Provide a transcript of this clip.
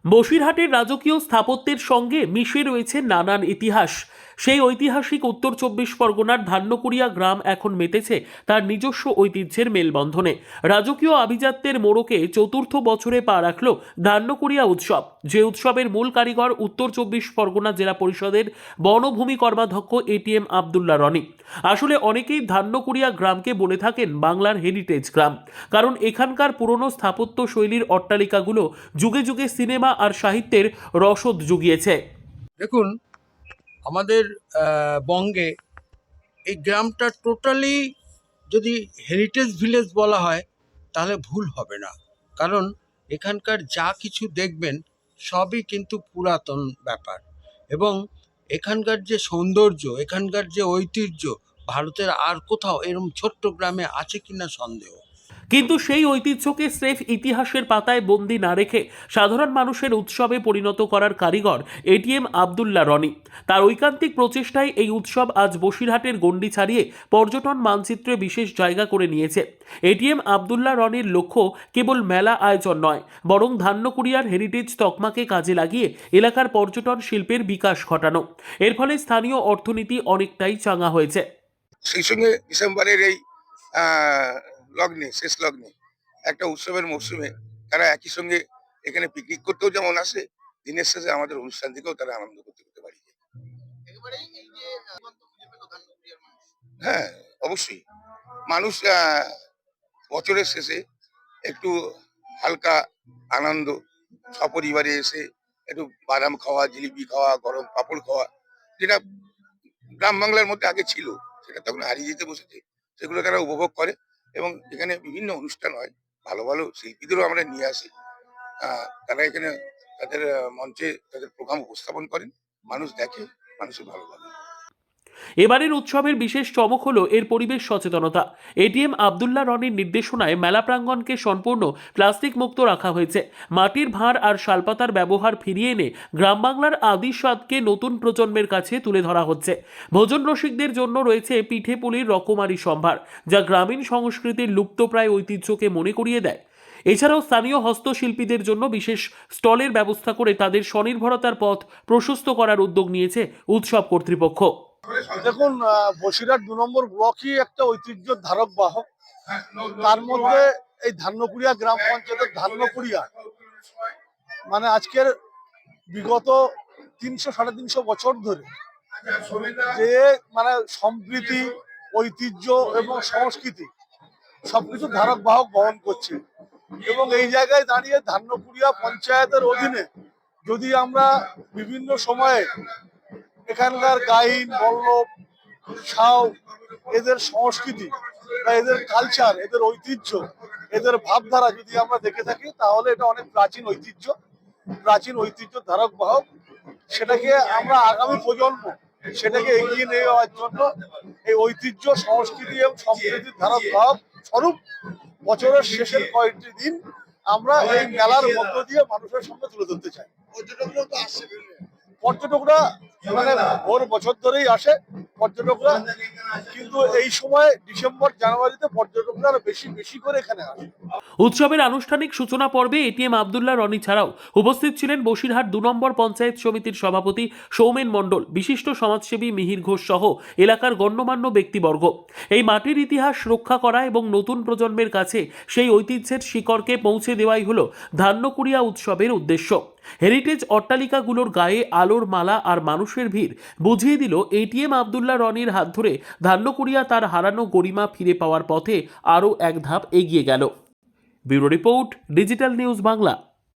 বসিরহাটের রাজকীয় স্থাপত্যের সঙ্গে মিশে রয়েছে নানান ইতিহাস। সেই ঐতিহাসিক উত্তর চব্বিশ পরগনার ধান্যকুড়িয়া গ্রাম এখন মেতেছে তার নিজস্ব ঐতিহ্যের মেলবন্ধনে। রাজকীয় আভিজাত্যের মোড়কে চতুর্থ বছরে পা রাখল ধান্যকুড়িয়া উৎসব, যে উৎসবের মূল কারিগর উত্তর চব্বিশ পরগনা জেলা পরিষদের বনভূমি কর্মাধ্যক্ষ এটিএম আবদুল্লাহ রনি। আসলে অনেকেই ধান্যকুড়িয়া গ্রামকে বলে থাকেন বাংলার হেরিটেজ গ্রাম, কারণ এখানকার পুরনো স্থাপত্য শৈলীর অট্টালিকাগুলো যুগে যুগে সিনেমা আর সাহিত্যের রসদ জুগিয়েছে। দেখুন, আমাদের বঙ্গে এই গ্রামটা টোটালি যদি হেরিটেজ ভিলেজ বলা হয় তাহলে ভুল হবে না। কারণ এখানকার যা কিছু দেখবেন সবই কিন্তু পুরাতন ব্যাপার, এবং এখানকার যে সৌন্দর্য, এখানকার যে ঐতিহ্য, ভারতের আর কোথাও এরকম ছোট্ট গ্রামে আছে কিনা সন্দেহ। কিন্তু সেই ঐতিহ্যকে স্রেফ ইতিহাসের পাতায় বন্দি না রেখে সাধারণ মানুষের উৎসবে পরিণত করার কারিগর এটিএম আবদুল্লাহ রনি। তার ঐকান্তিক প্রচেষ্টায় এই উৎসব আজ বসিরহাটের গণ্ডি ছাড়িয়ে পর্যটন মানচিত্রে বিশেষ জায়গা করে নিয়েছে। এটিএম আবদুল্লাহ রনির লক্ষ্য কেবল মেলা আয়োজন নয়, বরং ধান্যকুড়িয়ার হেরিটেজ তকমাকে কাজে লাগিয়ে এলাকার পর্যটন শিল্পের বিকাশ ঘটানো। এর ফলে স্থানীয় অর্থনীতি অনেকটাই চাঙা হয়েছে। সেই সঙ্গে ডিসেম্বরের এই লগ্নে, শেষ লগ্নে একটা উৎসবের মরশুমে তারা একই সঙ্গে এখানে পিকনিক করতেও যেমন আসে, দিনের শেষে আমাদের অনুষ্ঠান থেকেও তারা আনন্দ করতে করতে পারি। হ্যাঁ, অবশ্যই মানুষ বছরের শেষে একটু হালকা আনন্দ, সপরিবারে এসে একটু বাদাম খাওয়া, জিলিপি খাওয়া, গরম পাঁপড় খাওয়া, যেটা গ্রাম বাংলার মধ্যে আগে ছিল সেটা তখন হারিয়ে যেতে বসেছে, সেগুলো তারা উপভোগ করে। এবং এখানে বিভিন্ন অনুষ্ঠান হয়, ভালো ভালো শিল্পীদেরও আমরা নিয়ে আসি। তারা এখানে তাদের মঞ্চে তাদের প্রোগ্রাম উপস্থাপন করেন, মানুষ দেখে, মানুষের ভালো লাগে। এবারের উৎসবের বিশেষ চমক হলো এর পরিবেশ সচেতনতা। এটিএম আবদুল্লাহ রনির নির্দেশনায় মেলা প্রাঙ্গণকে সম্পূর্ণ প্লাস্টিক মুক্ত রাখা হয়েছে। মাটির ভাঁড় আর শালপাতার ব্যবহার ফিরিয়ে এনে গ্রাম বাংলার আদি স্বাদকে নতুন প্রজন্মের কাছে তুলে ধরা হচ্ছে। ভোজন রসিকদের জন্য রয়েছে পিঠে পুলির রকমারি সম্ভার, যা গ্রামীণ সংস্কৃতির লুপ্তপ্রায় ঐতিহ্যকে মনে করিয়ে দেয়। এছাড়াও স্থানীয় হস্তশিল্পীদের জন্য বিশেষ স্টলের ব্যবস্থা করে তাদের স্বনির্ভরতার পথ প্রশস্ত করার উদ্যোগ নিয়েছে উৎসব কর্তৃপক্ষ। দেখুন, বসিরহাট ২ নম্বর ব্লকই একটা ঐতিহ্যের ধারক বাহক। তার মধ্যে এই ধান্যকুড়িয়া গ্রাম পঞ্চায়েতের ধান্যকুড়িয়া মানে আজকের বিগত ৩০০-৩৫০ বছর ধরে যে মানে সম্প্রীতি, ঐতিহ্য এবং সংস্কৃতি সবকিছু ধারক বাহক বহন করছে। এবং এই জায়গায় দাঁড়িয়ে ধান্যকুড়িয়া পঞ্চায়েতের অধীনে যদি আমরা বিভিন্ন সময়ে এখানকার গাইন, বল্লভ, সাঁও, এদের সংস্কৃতি বা এদের কালচার, এদের ঐতিহ্য, এদের ভাবধারা যদি আমরা দেখে থাকি তাহলে এটা অনেক প্রাচীন ঐতিহ্য ধারক বাহক। সেটাকে আমরা আগামী প্রজন্ম সেটাকে এগিয়ে নিয়ে যাওয়ার জন্য এই ঐতিহ্য, সংস্কৃতি এবং সম্প্রীতির ধারক বাহক স্বরূপ বছরের শেষের কয়েকটি দিন আমরা এই মেলার মধ্য দিয়ে মানুষের সামনে তুলে ধরতে চাই। পর্যটকরা মানে ভোর বছর ধরেই আসে পর্যটকরা, কিন্তু এই সময় ডিসেম্বর জানুয়ারিতে পর্যটকরা আরো বেশি করে এখানে আসে। উৎসবের আনুষ্ঠানিক সূচনা পর্বে এটিএম আবদুল্লাহ রনি ছাড়াও উপস্থিত ছিলেন বসিরহাট ২ নম্বর পঞ্চায়েত সমিতির সভাপতি সৌমেন মণ্ডল, বিশিষ্ট সমাজসেবী মিহির ঘোষ সহ এলাকার গণ্যমান্য ব্যক্তিবর্গ। এই মাটির ইতিহাস রক্ষা করা এবং নতুন প্রজন্মের কাছে সেই ঐতিহ্যের শিকড়কে পৌঁছে দেওয়াই হলো ধান্যকুড়িয়া উৎসবের উদ্দেশ্য। হেরিটেজ অট্টালিকাগুলোর গায়ে আলোর মালা আর মানুষের ভিড় বুঝিয়ে দিল এটিএম আবদুল্লাহ রনির হাত ধরে ধান্যকুড়িয়া তার হারানো গরিমা ফিরে পাওয়ার পথে আরও এক ধাপ এগিয়ে গেল। Bureau report, digital news Bangla.